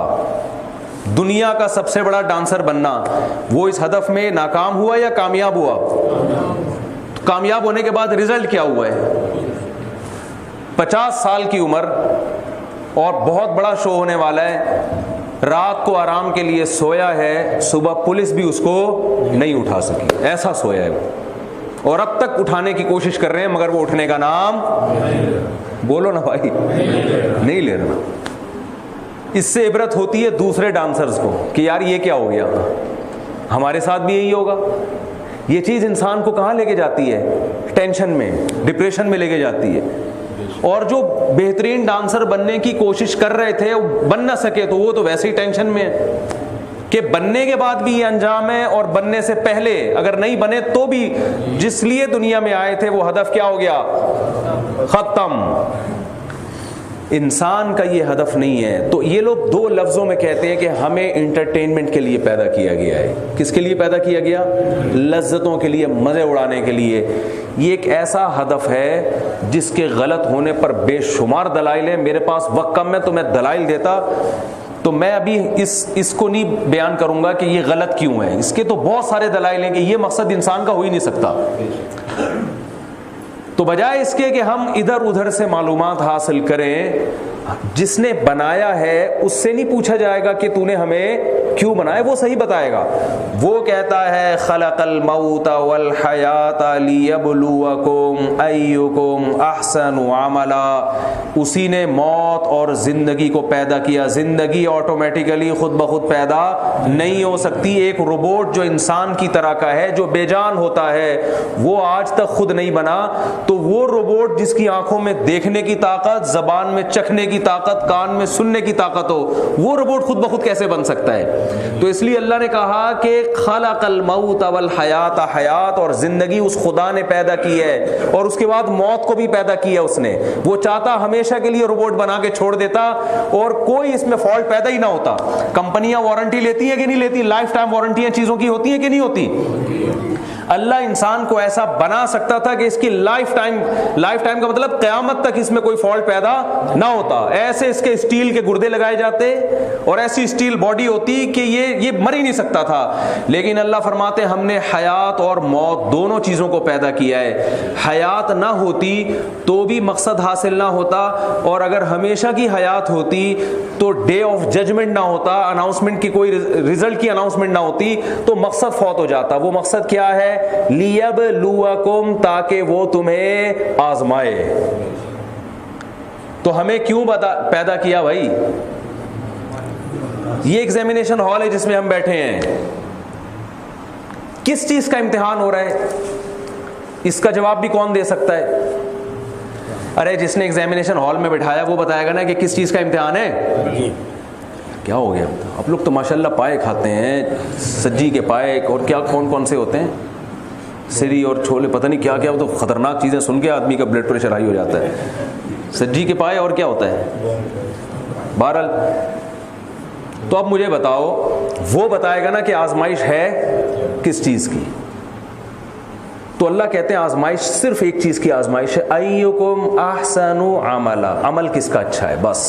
دنیا کا سب سے بڑا ڈانسر بننا. وہ اس ہدف میں ناکام ہوا یا کامیاب ہوا؟ کامیاب ہونے کے بعد رزلٹ کیا ہوا ہے؟ 50 سال کی عمر اور بہت بڑا شو ہونے والا ہے، رات کو آرام کے لیے سویا ہے، صبح پولیس بھی اس کو نہیں اٹھا سکی، ایسا سویا ہے وہ. اور اب تک اٹھانے کی کوشش کر رہے ہیں مگر وہ اٹھنے کا نام بولو نا بھائی نہیں لے رہا. اس سے عبرت ہوتی ہے دوسرے ڈانسرز کو کہ یار یہ کیا ہو گیا، ہمارے ساتھ بھی یہی ہوگا. یہ چیز انسان کو کہاں لے کے جاتی ہے؟ ٹینشن میں، ڈپریشن میں لے کے جاتی ہے. اور جو بہترین ڈانسر بننے کی کوشش کر رہے تھے بن نہ سکے تو وہ تو ویسے ہی ٹینشن میں ہے کہ بننے کے بعد بھی یہ انجام ہے، اور بننے سے پہلے اگر نہیں بنے تو بھی جس لیے دنیا میں آئے تھے وہ ہدف کیا ہو گیا؟ ختم. انسان کا یہ ہدف نہیں ہے. تو یہ لوگ 2 لفظوں میں کہتے ہیں کہ ہمیں انٹرٹینمنٹ کے لیے پیدا کیا گیا ہے. کس کے لیے پیدا کیا گیا؟ لذتوں کے لیے، مزے اڑانے کے لیے. یہ ایک ایسا ہدف ہے جس کے غلط ہونے پر بے شمار دلائل ہیں. میرے پاس وقت کم ہے تو میں دلائل دیتا تو میں ابھی اس کو نہیں بیان کروں گا کہ یہ غلط کیوں ہے. اس کے تو بہت سارے دلائل ہیں کہ یہ مقصد انسان کا ہو ہی نہیں سکتا. تو بجائے اس کے کہ ہم ادھر ادھر سے معلومات حاصل کریں، جس نے بنایا ہے اس سے نہیں پوچھا جائے گا کہ تو نے ہمیں کیوں بنایا، وہ صحیح بتائے گا. وہ کہتا ہے خلق الموت والحیات لیبلوکم ایکم احسن عملا. اسی نے موت اور زندگی کو پیدا کیا. زندگی آٹومیٹیکلی خود بخود پیدا نہیں ہو سکتی. ایک روبوٹ جو انسان کی طرح کا ہے، جو بے جان ہوتا ہے، وہ آج تک خود نہیں بنا. تو وہ روبوٹ جس کی آنکھوں میں دیکھنے کی طاقت، زبان میں چکھنے کی طاقت، کان میں سننے کی طاقت ہو، وہ روبوٹ خود بخود کیسے بن سکتا ہے؟ تو اس لیے اللہ نے کہا کہ خلق الموت والحیات، حیات اور زندگی اس خدا نے پیدا کی ہے، اور اس کے بعد موت کو بھی پیدا کی ہے اس نے. وہ چاہتا ہمیشہ کے لیے روبوٹ بنا کے چھوڑ دیتا اور کوئی اس میں فالٹ پیدا ہی نہ ہوتا. کمپنیاں وارنٹی لیتی ہیں کہ نہیں لیتی؟ لائف ٹائم وارنٹیاں چیزوں کی ہوتی ہیں کہ نہیں ہوتی؟ اللہ انسان کو ایسا بنا سکتا تھا کہ اس کی لائف ٹائم کا مطلب قیامت تک اس میں کوئی فالٹ پیدا نہ ہوتا. ایسے اس کے اسٹیل کے گردے لگائے جاتے اور ایسی اسٹیل باڈی ہوتی کہ یہ مر ہی نہیں سکتا تھا. لیکن اللہ فرماتے ہم نے حیات اور موت دونوں چیزوں کو پیدا کیا ہے. حیات نہ ہوتی تو بھی مقصد حاصل نہ ہوتا، اور اگر ہمیشہ کی حیات ہوتی تو ڈے آف ججمنٹ نہ ہوتا، اناؤنسمنٹ کی کوئی رزلٹ کی اناؤنسمنٹ نہ ہوتی تو مقصد فوت ہو جاتا. وہ مقصد کیا ہے؟ لیبلوکم، تاکہ وہ تمہیں آزمائے. تو ہمیں کیوں پیدا کیا بھائی؟ یہ ایگزامینیشن ہال ہے جس میں ہم بیٹھے ہیں. کس چیز کا امتحان ہو رہا ہے؟ اس کا جواب بھی کون دے سکتا ہے؟ ارے جس نے ایگزامینیشن ہال میں بٹھایا وہ بتائے گا نا کہ کس چیز کا امتحان ہے. کیا ہو گیا؟ آپ لوگ تو ماشاءاللہ پائے کھاتے ہیں، سجی کے پائے، اور کیا کون سے ہوتے ہیں، سری اور چھولے، پتہ نہیں کیا کیا. وہ تو خطرناک چیزیں سن کے آدمی کا بلڈ پریشر ہائی ہو جاتا ہے. سجی کے پائے اور کیا ہوتا ہے؟ بہرحال تو اب مجھے بتاؤ، وہ بتائے گا نا کہ آزمائش ہے کس چیز کی. تو اللہ کہتے ہیں آزمائش صرف ایک چیز کی آزمائش ہے، ایکم احسن عملا. عمل کس کا اچھا ہے، بس.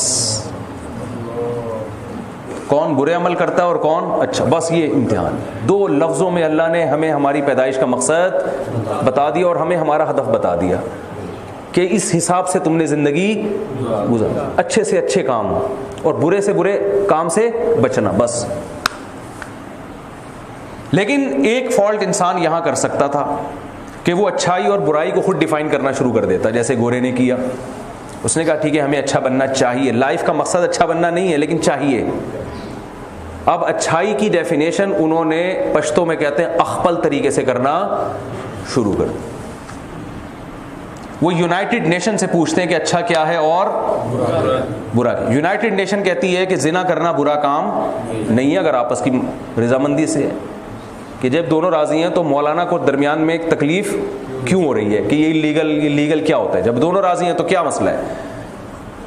کون برے عمل کرتا ہے اور کون اچھا، بس یہ امتحان. 2 لفظوں میں اللہ نے ہمیں ہماری پیدائش کا مقصد بتا دیا اور ہمیں ہمارا ہدف بتا دیا کہ اس حساب سے تم نے زندگی گزار، اچھے سے اچھے کام اور برے سے برے کام سے بچنا، بس. لیکن ایک فالٹ انسان یہاں کر سکتا تھا کہ وہ اچھائی اور برائی کو خود ڈیفائن کرنا شروع کر دیتا، جیسے گورے نے کیا. اس نے کہا ٹھیک ہے ہمیں اچھا بننا چاہیے، لائف کا مقصد اچھا بننا نہیں ہے لیکن چاہیے. اب اچھائی کی ڈیفینیشن انہوں نے پشتو میں کہتے ہیں اخپل طریقے سے کرنا شروع کر دیا. وہ یونائٹڈ نیشن سے پوچھتے ہیں کہ اچھا کیا ہے اور برا کیا. یونائٹڈ نیشن کہتی ہے کہ زنا کرنا برا کام نہیں ہے اگر آپس کی رضامندی سے ہے. کہ جب دونوں راضی ہیں تو مولانا کو درمیان میں ایک تکلیف کیوں ہو رہی ہے کہ یہ لیگل کیا ہوتا ہے؟ جب دونوں راضی ہیں تو کیا مسئلہ ہے؟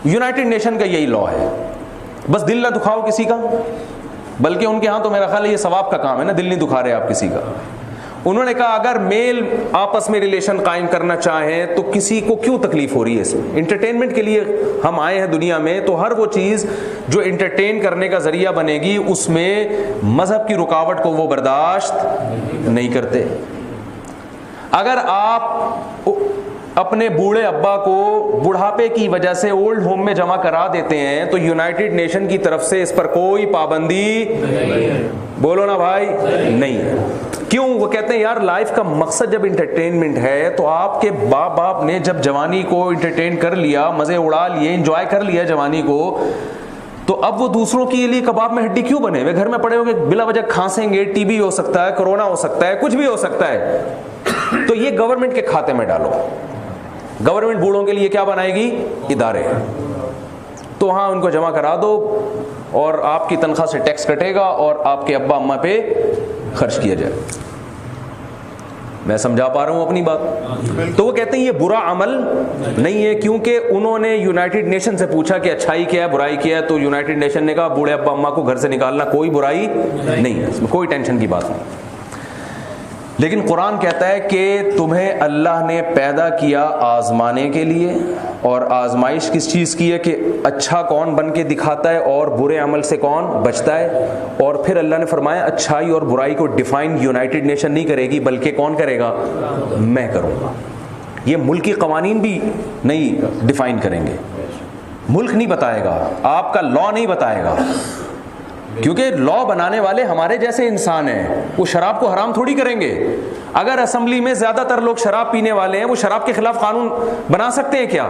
یونائٹڈ نیشن کا یہی لا ہے، بس دل نہ دکھاؤ کسی کا، بلکہ ان کے ہاں تو میرا خیال ہے یہ ثواب کا کام ہے نا، دل نہیں دکھا رہے آپ کسی کا۔ انہوں نے کہا اگر میل آپس میں ریلیشن قائم کرنا چاہیں تو کسی کو کیوں تکلیف ہو رہی ہے؟ اس میں انٹرٹینمنٹ کے لیے ہم آئے ہیں دنیا میں، تو ہر وہ چیز جو انٹرٹین کرنے کا ذریعہ بنے گی اس میں مذہب کی رکاوٹ کو وہ برداشت نہیں کرتے۔ اگر آپ اپنے بوڑھے ابا کو بڑھاپے کی وجہ سے اولڈ ہوم میں جمع کرا دیتے ہیں تو یونائٹڈ نیشن کی طرف سے اس پر کوئی پابندی بولو نا بھائی نہیں ہے۔ کیوں؟ وہ کہتے ہیں یار لائف کا مقصد جب انٹرٹینمنٹ ہے تو آپ کے باپ نے جب جوانی کو انٹرٹین کر لیا، مزے اڑا لیے، انجوائے کر لیا جوانی کو، تو اب وہ دوسروں کے لیے کباب میں ہڈی کیوں بنے ہوئے؟ گھر میں پڑے ہو گے بلا وجہ کھانسیں گے، ٹی بی ہو سکتا ہے، کرونا ہو سکتا ہے، کچھ بھی ہو سکتا ہے۔ تو یہ گورنمنٹ کے کھاتے میں ڈالو۔ گورنمنٹ بوڑھوں کے لیے کیا بنائے گی؟ ادارے، تو ہاں ان کو جمع کرا دو اور آپ کی تنخواہ سے ٹیکس کٹے گا اور آپ کے ابا اماں پہ خرچ کیا جائے۔ میں سمجھا پا رہا ہوں اپنی بات؟ تو وہ کہتے ہیں یہ برا عمل نہیں ہے، کیونکہ انہوں نے یونائٹڈ نیشن سے پوچھا کہ اچھائی کیا ہے، برائی کیا ہے، تو یونائٹڈ نیشن نے کہا بوڑھے ابا اماں کو گھر سے نکالنا کوئی برائی نہیں ہے، اس میں کوئی ٹینشن کی بات نہیں۔ لیکن قرآن کہتا ہے کہ تمہیں اللہ نے پیدا کیا آزمانے کے لیے، اور آزمائش کس چیز کی ہے؟ کہ اچھا کون بن کے دکھاتا ہے اور برے عمل سے کون بچتا ہے۔ اور پھر اللہ نے فرمایا اچھائی اور برائی کو ڈیفائن یونائٹڈ نیشن نہیں کرے گی بلکہ کون کرے گا؟ میں کروں گا۔ یہ ملکی قوانین بھی نہیں ڈیفائن کریں گے، ملک نہیں بتائے گا، آپ کا لا نہیں بتائے گا، کیونکہ لا بنانے والے ہمارے جیسے انسان ہیں، وہ شراب کو حرام تھوڑی کریں گے۔ اگر اسمبلی میں زیادہ تر لوگ شراب پینے والے ہیں، وہ شراب کے خلاف قانون بنا سکتے ہیں کیا؟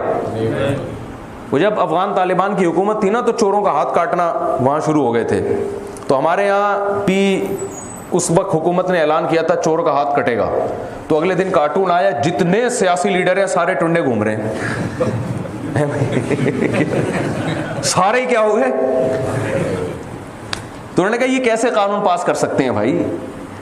وہ جب افغان طالبان کی حکومت تھی نا تو چوروں کا ہاتھ کاٹنا وہاں شروع ہو گئے تھے، تو ہمارے یہاں اس وقت حکومت نے اعلان کیا تھا چور کا ہاتھ کٹے گا، تو اگلے دن کارٹون آیا، جتنے سیاسی لیڈر ہیں سارے ٹنڈے گھوم رہے ہیں سارے کیا ہو گئے؟ تو انہوں نے کہا یہ کیسے قانون پاس کر سکتے ہیں بھائی؟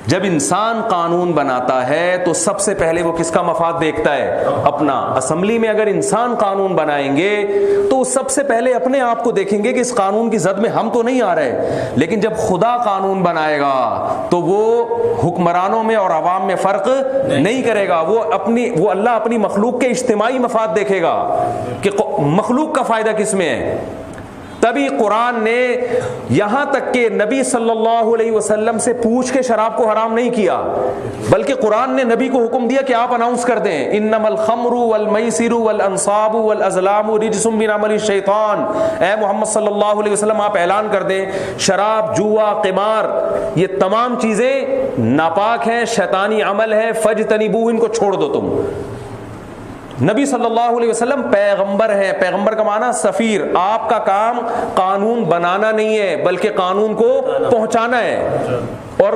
جب انسان قانون بناتا ہے تو سب سے پہلے وہ کس کا مفاد دیکھتا ہے؟ اپنا۔ اسمبلی میں اگر انسان قانون بنائیں گے تو سب سے پہلے اپنے آپ کو دیکھیں گے کہ اس قانون کی زد میں ہم تو نہیں آ رہے، لیکن جب خدا قانون بنائے گا تو وہ حکمرانوں میں اور عوام میں فرق نہیں کرے گا، وہ اللہ اپنی مخلوق کے اجتماعی مفاد دیکھے گا کہ مخلوق کا فائدہ کس میں ہے۔ تبھی قرآن نے یہاں تک کہ نبی صلی اللہ علیہ وسلم سے پوچھ کے شراب کو حرام نہیں کیا، بلکہ قرآن نے نبی کو حکم دیا کہ آپ اناؤنس کر دیں انما الخمر والمیسر والانصاب والازلام رجس من عمل الشیطان۔ اے محمد صلی اللہ علیہ وسلم آپ اعلان کر دیں شراب، جوا، قمار، یہ تمام چیزیں ناپاک ہیں، شیطانی عمل ہے، فاجتنبوہ، ان کو چھوڑ دو تم۔ نبی صلی اللہ علیہ وسلم پیغمبر ہیں، پیغمبر کا معنی سفیر، آپ کا کام قانون بنانا نہیں ہے بلکہ قانون کو پہنچانا ہے۔ اور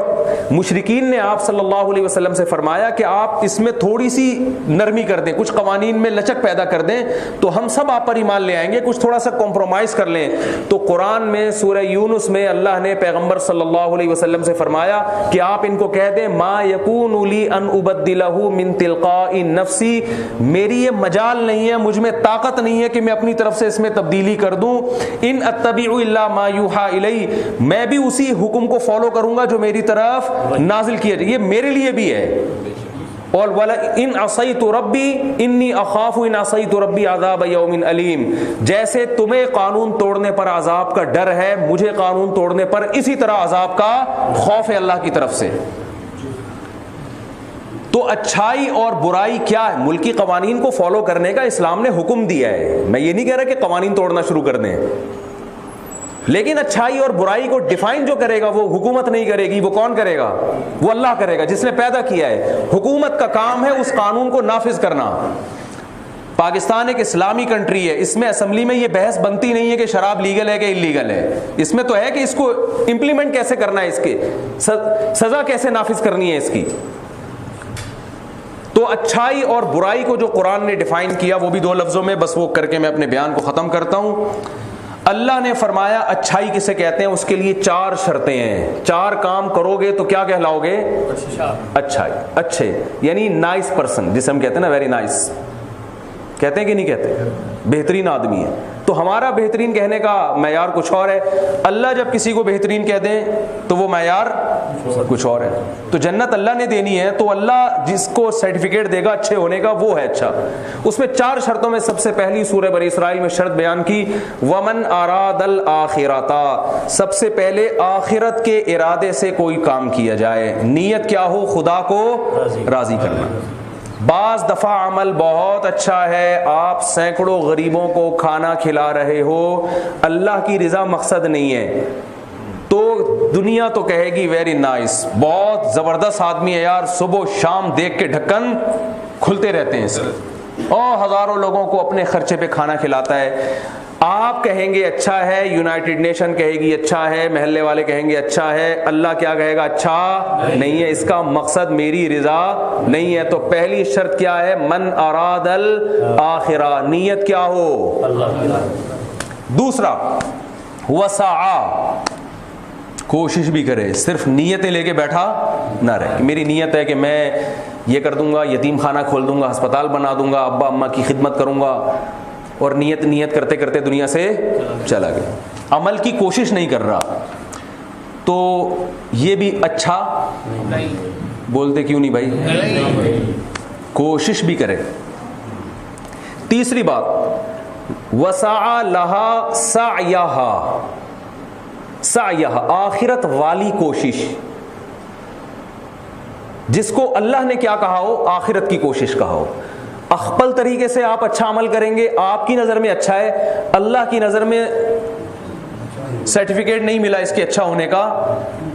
مشرکین نے آپ صلی اللہ علیہ وسلم سے فرمایا کہ آپ اس میں تھوڑی سی نرمی کر دیں، کچھ قوانین میں لچک پیدا کر دیں تو ہم سب آپ پر ایمان لے آئیں گے، کچھ تھوڑا سا کمپرومائز کر لیں۔ تو قرآن میں سورہ یونس میں اللہ نے پیغمبر صلی اللہ علیہ وسلم سے فرمایا کہ آپ ان کو کہہ دیں ما یکون لی ان ابدلہ من تلقاء نفسی، میری یہ مجال نہیں ہے، مجھ میں طاقت نہیں ہے کہ میں اپنی طرف سے اس میں تبدیلی کر دوں۔ ان اتبع الا ما یوحى الی، میں بھی اسی حکم کو فالو کروں گا جو میری طرف نازل کیا جائے، یہ میرے لیے بھی ہے۔ اور ان عصیت ربی انی اخاف ان عصیت ربی عذاب یوم علیم، جیسے تمہیں قانون توڑنے پر عذاب کا ڈر ہے، مجھے قانون توڑنے پر اسی طرح عذاب کا خوف ہے اللہ کی طرف سے۔ تو اچھائی اور برائی کیا ہے؟ ملکی قوانین کو فالو کرنے کا اسلام نے حکم دیا ہے۔ میں یہ نہیں کہہ رہا کہ قوانین توڑنا شروع کر دیں، لیکن اچھائی اور برائی کو ڈیفائن جو کرے گا وہ حکومت نہیں کرے گی، وہ کون کرے گا؟ وہ اللہ کرے گا جس نے پیدا کیا ہے۔ حکومت کا کام ہے اس قانون کو نافذ کرنا۔ پاکستان ایک اسلامی کنٹری ہے، اس میں اسمبلی میں یہ بحث بنتی نہیں ہے کہ شراب لیگل ہے کہ انلیگل ہے، اس میں تو ہے کہ اس کو امپلیمنٹ کیسے کرنا ہے، اس کے سزا کیسے نافذ کرنی ہے اس کی۔ تو اچھائی اور برائی کو جو قرآن نے ڈیفائن کیا وہ بھی دو لفظوں میں، بس وہ کر کے میں اپنے بیان کو ختم کرتا ہوں۔ اللہ نے فرمایا اچھائی کسے کہتے ہیں، اس کے لیے 4 شرطیں ہیں، 4 کام کرو گے تو کیا کہلاؤ گے؟ اچھائی، اچھے، یعنی نائس پرسن، جسے ہم کہتے ہیں نا ویری نائس، کہتے ہیں کہ نہیں کہتے؟ بہترین آدمی ہے. تو ہمارا بہترین کہنے کا معیار کچھ اور ہے، اللہ جب کسی کو بہترین کہہ دیں تو وہ معیار کچھ اور ہے. تو جنت اللہ نے دینی ہے تو اللہ جس کو سرٹیفکیٹ دے گا اچھے ہونے کا وہ ہے اچھا. اس میں 4 شرطوں میں سب سے پہلی سورہ بنی اسرائیل میں شرط بیان کی، ومن اراد الآخرۃ، سب سے پہلے آخرت کے ارادے سے کوئی کام کیا جائے، نیت کیا ہو؟ خدا کو راضی کرنا. بعض دفعہ عمل بہت اچھا ہے، آپ سینکڑوں غریبوں کو کھانا کھلا رہے ہو، اللہ کی رضا مقصد نہیں ہے، تو دنیا تو کہے گی ویری نائس، بہت زبردست آدمی ہے یار، صبح شام دیکھ کے ڈھکن کھلتے رہتے ہیں اس کے، اور ہزاروں لوگوں کو اپنے خرچے پہ کھانا کھلاتا ہے. آپ کہیں گے اچھا ہے، یونائٹڈ نیشن کہے گی اچھا ہے، محلے والے کہیں گے اچھا ہے، اللہ کیا کہے گا؟ اچھا نہیں ہے، اس کا مقصد میری رضا نہیں ہے. تو پہلی شرط کیا ہے؟ من اراد الآخرہ، نیت کیا ہو؟ دوسرا وسعا، کوشش بھی کرے، صرف نیتیں لے کے بیٹھا نہ رہے. میری نیت ہے کہ میں یہ کر دوں گا، یتیم خانہ کھول دوں گا، ہسپتال بنا دوں گا، ابا اماں کی خدمت کروں گا، اور نیت کرتے کرتے دنیا سے چلا گیا، عمل کی کوشش نہیں کر رہا، تو یہ بھی اچھا نہیں. بولتے کیوں نہیں بھائی؟ کوشش بھی کرے. تیسری بات وسعى لها سعيها، آخرت والی کوشش، جس کو اللہ نے کیا کہا ہو؟ آخرت کی کوشش کہا ہو. اخپل طریقے سے آپ اچھا عمل کریں گے، آپ کی نظر میں اچھا ہے، اللہ کی نظر میں سرٹیفکیٹ نہیں ملا اس کے اچھا ہونے کا،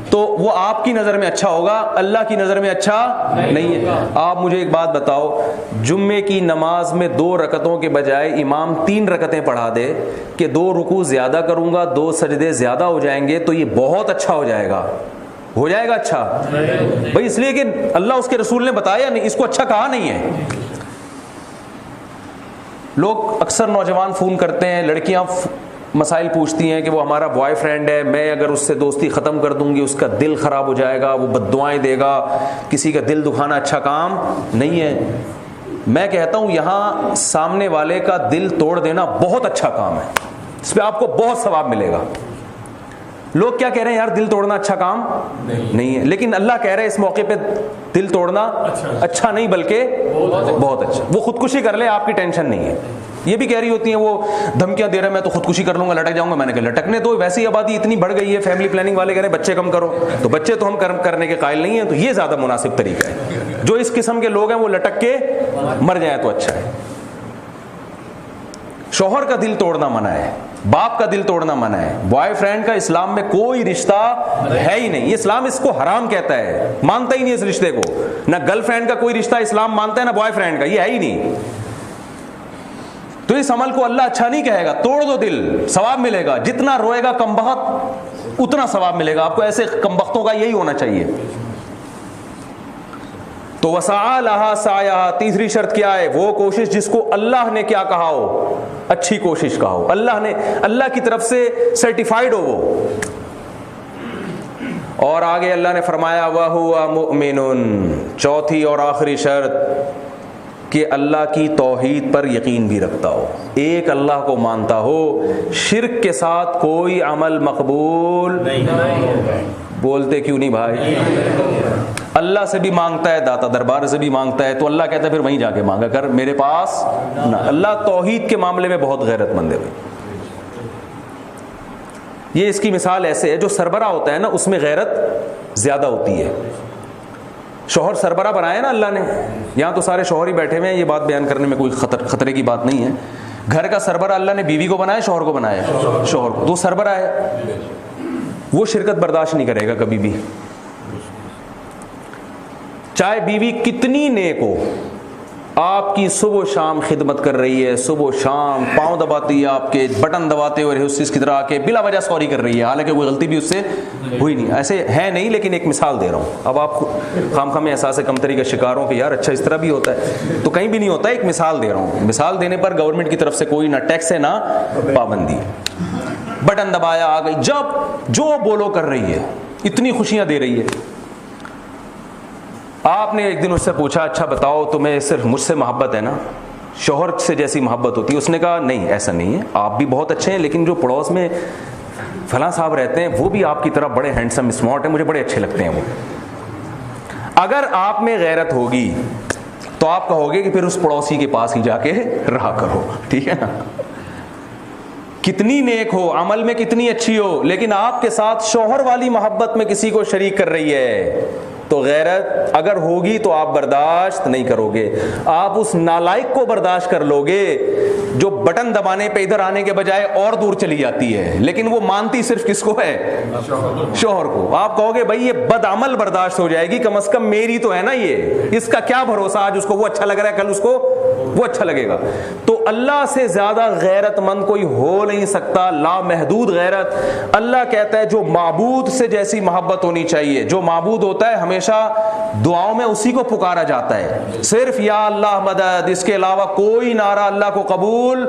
تو وہ آپ کی نظر میں اچھا ہوگا، اللہ کی نظر میں اچھا نہیں ہے. آپ مجھے ایک بات بتاؤ، جمعے کی نماز میں 2 رکعتوں کے بجائے امام 3 رکعتیں پڑھا دے کہ 2 رکوع زیادہ کروں گا، 2 سجدے زیادہ ہو جائیں گے، تو یہ بہت اچھا ہو جائے گا. ہو جائے گا اچھا بھائی، اس لیے کہ اللہ اس کے رسول نے بتایا نہیں، اس کو اچھا کہا نہیں ہے. لوگ اکثر نوجوان فون کرتے ہیں، لڑکیاں مسائل پوچھتی ہیں کہ وہ ہمارا بوائے فرینڈ ہے، میں اگر اس سے دوستی ختم کر دوں گی اس کا دل خراب ہو جائے گا، وہ بد دعائیں دے گا. کسی کا دل دکھانا اچھا کام نہیں ہے. میں کہتا ہوں یہاں سامنے والے کا دل توڑ دینا بہت اچھا کام ہے، اس پہ آپ کو بہت ثواب ملے گا. لوگ کیا کہہ رہے ہیں؟ یار دل توڑنا اچھا کام نہیں ہے، لیکن اللہ کہہ رہے ہیں اس موقع پہ دل توڑنا اچھا نہیں بلکہ بہت اچھا. وہ خودکشی کر لے، آپ کی ٹینشن نہیں ہے. یہ بھی کہہ رہی ہوتی ہیں وہ دھمکیاں دے رہے ہیں میں تو خودکشی کر لوں گا، لٹک جاؤں گا. میں نے کہا لٹکنے تو ویسے ہی آبادی اتنی بڑھ گئی ہے، فیملی پلاننگ والے کہہ رہے ہیں بچے کم کرو، تو بچے تو ہم کرنے کے قائل نہیں ہیں، تو یہ زیادہ مناسب طریقہ ہے. جو اس قسم کے لوگ ہیں وہ لٹک کے مر جائیں تو اچھا ہے. شوہر کا دل توڑنا منع ہے، باپ کا دل توڑنا منع ہے. بوائے فرینڈ کا اسلام میں کوئی رشتہ ہے ہی نہیں، یہ اسلام اس کو حرام کہتا ہے، مانتا ہی نہیں اس رشتے کو. نہ گرل فرینڈ کا کوئی رشتہ اسلام مانتا ہے، نہ بوائے فرینڈ کا، یہ ہے ہی نہیں. تو اس عمل کو اللہ اچھا نہیں کہے گا. توڑ دو دل، ثواب ملے گا. جتنا روئے گا کم بخت اتنا ثواب ملے گا. آپ کو ایسے کم بختوں کا یہی ہونا چاہیے. تو وسعى لها سعيها، تیسری شرط کیا ہے؟ وہ کوشش جس کو اللہ نے کیا کہا ہو؟ اچھی کوشش کہا ہو، اللہ کی طرف سے سرٹیفائیڈ ہو وہ. اور آگے اللہ نے فرمایا وَهُوَ مُؤْمِنٌ، چوتھی اور آخری شرط کہ اللہ کی توحید پر یقین بھی رکھتا ہو، ایک اللہ کو مانتا ہو، شرک کے ساتھ کوئی عمل مقبول نہیں. بولتے کیوں نہیں بھائی؟ اللہ سے بھی مانگتا ہے، داتا دربار سے بھی مانگتا ہے، تو اللہ کہتا ہے پھر وہیں جا کے مانگا کر، میرے پاس نہ. اللہ توحید کے معاملے میں بہت غیرت مند ہے بھائی. یہ اس کی مثال ایسے ہے، جو سربراہ ہوتا ہے نا اس میں غیرت زیادہ ہوتی ہے. شوہر سربراہ بنایا نا اللہ نے، یہاں تو سارے شوہر ہی بیٹھے ہوئے ہیں، یہ بات بیان کرنے میں کوئی خطرے کی بات نہیں ہے. گھر کا سربراہ اللہ نے بیوی کو بنایا، شوہر کو بنایا، شوہر کو. تو سربراہ ہے، وہ شرکت برداشت نہیں کرے گا کبھی بھی، چاہے بیوی کتنی نیک ہو، آپ کی صبح و شام خدمت کر رہی ہے, صبح و شام پاؤں دباتی ہے, آپ کے بٹن دباتے ہوئے اس چیز کی طرح آ کے بلا وجہ سوری کر رہی ہے, حالانکہ کوئی غلطی بھی اس سے ہوئی نہیں. ایسے ہے نہیں, لیکن ایک مثال دے رہا ہوں. اب آپ خام خام احساس کمتری کا شکار ہوں کہ یار اچھا اس طرح بھی ہوتا ہے, تو کہیں بھی نہیں ہوتا ہے. ایک مثال دے رہا ہوں. مثال دینے پر گورنمنٹ کی طرف سے کوئی نہ ٹیکس ہے نہ پابندی. بٹن دبایا آ گئی, جب جو بولو کر رہی ہے, اتنی خوشیاں دے رہی ہے. آپ نے ایک دن اس سے پوچھا اچھا بتاؤ تمہیں صرف مجھ سے محبت ہے نا, شوہر سے جیسی محبت ہوتی ہے؟ اس نے کہا نہیں ایسا نہیں ہے, آپ بھی بہت اچھے ہیں, لیکن جو پڑوس میں فلاں صاحب رہتے ہیں وہ بھی آپ کی طرح بڑے ہینڈسم اسمارٹ ہیں, مجھے بڑے اچھے لگتے ہیں وہ. اگر آپ میں غیرت ہوگی تو آپ کہو گے کہ پھر اس پڑوسی کے پاس ہی جا کے رہا کرو, ٹھیک ہے نا. کتنی نیک ہو, عمل میں کتنی اچھی ہو, لیکن آپ کے ساتھ شوہر والی محبت میں کسی کو شریک کر رہی ہے, تو غیرت اگر ہوگی تو آپ برداشت نہیں کرو گے. آپ اس نالائق کو برداشت کر لو گے جو بٹن دبانے پہ ادھر آنے کے بجائے اور دور چلی جاتی ہے, لیکن وہ مانتی صرف کس کو ہے؟ شوہر کو. آپ کہو گے بھائی یہ بد عمل برداشت ہو جائے گی, کم از کم میری تو ہے نا یہ, اس کا کیا بھروسہ, آج اس کو وہ اچھا لگ رہا ہے کل اس کو وہ اچھا لگے گا. تو اللہ سے زیادہ غیرت مند کوئی ہو نہیں سکتا, لامحدود غیرت. اللہ کہتا ہے جو معبود سے جیسی محبت ہونی چاہیے, جو معبود ہوتا ہے ہمیشہ دعاؤں میں اسی کو پکارا جاتا ہے, صرف یا اللہ مدد, اس کے علاوہ کوئی نعرہ اللہ کو قبول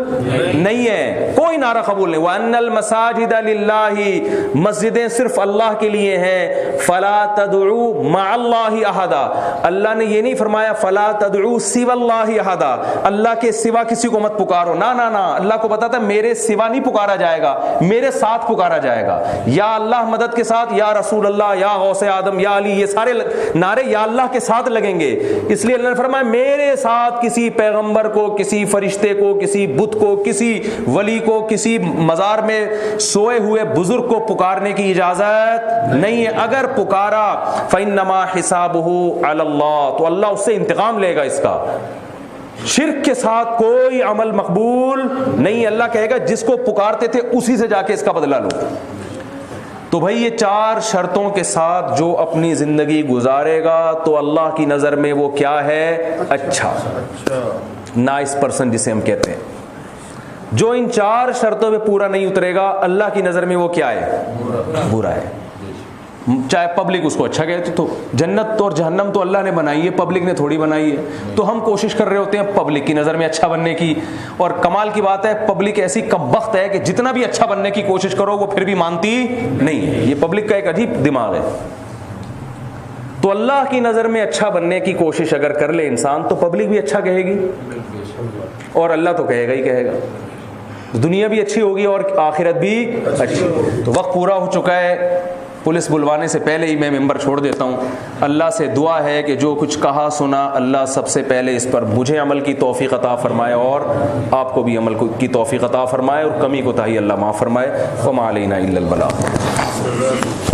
نہیں ہے, کوئی نعرہ قبول نہیں. وَأَنَّ الْمَسَاجِدَ لِلَّهِ, مسجدیں صرف اللہ کے لیے ہیں. فَلَا تَدْعُوا مَعَ اللَّهِ أَحَدًا, اللہ نے یہ نہیں فرمایا فَلَا تَدْعُوا سِوَى اللَّهِ أَحَدًا, اللہ کے سوا کسی کو مت پکارو. نا نا نا, اللہ کو پتا تھا میرے سوا نہیں پکارا جائے گا, میرے ساتھ پکارا جائے گا. یا اللہ مدد کے ساتھ یا رسول اللہ یا غوث آدم یا علی, یہ سارے نعرے یا اللہ کے ساتھ لگیں گے. اس لیے اللہ نے فرمایا میرے ساتھ کسی پیغمبر کو, کسی فرشتے کو, کسی بت کو, کسی ولی کو, کسی مزار میں سوئے ہوئے بزرگ کو پکارنے کی اجازت نہیں ہے. اگر پکارا فإنما حسابه علی اللہ, تو اللہ اس سے انتقام لے گا اس کا. شرک کے ساتھ کوئی عمل مقبول نہیں. اللہ کہے گا جس کو پکارتے تھے اسی سے جا کے اس کا بدلہ لو. تو بھائی یہ 4 شرطوں کے ساتھ جو اپنی زندگی گزارے گا تو اللہ کی نظر میں وہ کیا ہے؟ اچھا, نائس پرسن جسے ہم کہتے ہیں. جو ان 4 شرطوں پہ پورا نہیں اترے گا اللہ کی نظر میں وہ کیا ہے؟ برا ہے. چاہے پبلک اس کو اچھا کہتے, تو جنت اور جہنم تو اللہ نے بنائی ہے, پبلک نے تھوڑی بنائی ہے. تو ہم کوشش کر رہے ہوتے ہیں پبلک کی نظر میں اچھا بننے کی, اور کمال کی بات ہے پبلک ایسی کمبخت ہے کہ جتنا بھی اچھا بننے کی کوشش کرو وہ پھر بھی مانتی نہیں ہے. یہ پبلک کا ایک عجیب دماغ ہے. تو اللہ کی نظر میں اچھا بننے کی کوشش اگر کر لے انسان تو پبلک بھی اچھا کہے گی, اور اللہ تو کہے گا ہی کہے گا. دنیا بھی اچھی ہوگی اور آخرت بھی اچھی. تو وقت پورا ہو چکا ہے, پولیس بلوانے سے پہلے ہی میں ممبر چھوڑ دیتا ہوں. اللہ سے دعا ہے کہ جو کچھ کہا سنا اللہ سب سے پہلے اس پر مجھے عمل کی توفیق عطا فرمائے, اور آپ کو بھی عمل کی توفیق عطا فرمائے, اور کمی کوتاہی اللہ معاف فرمائے. وما علینا الا البلاغ.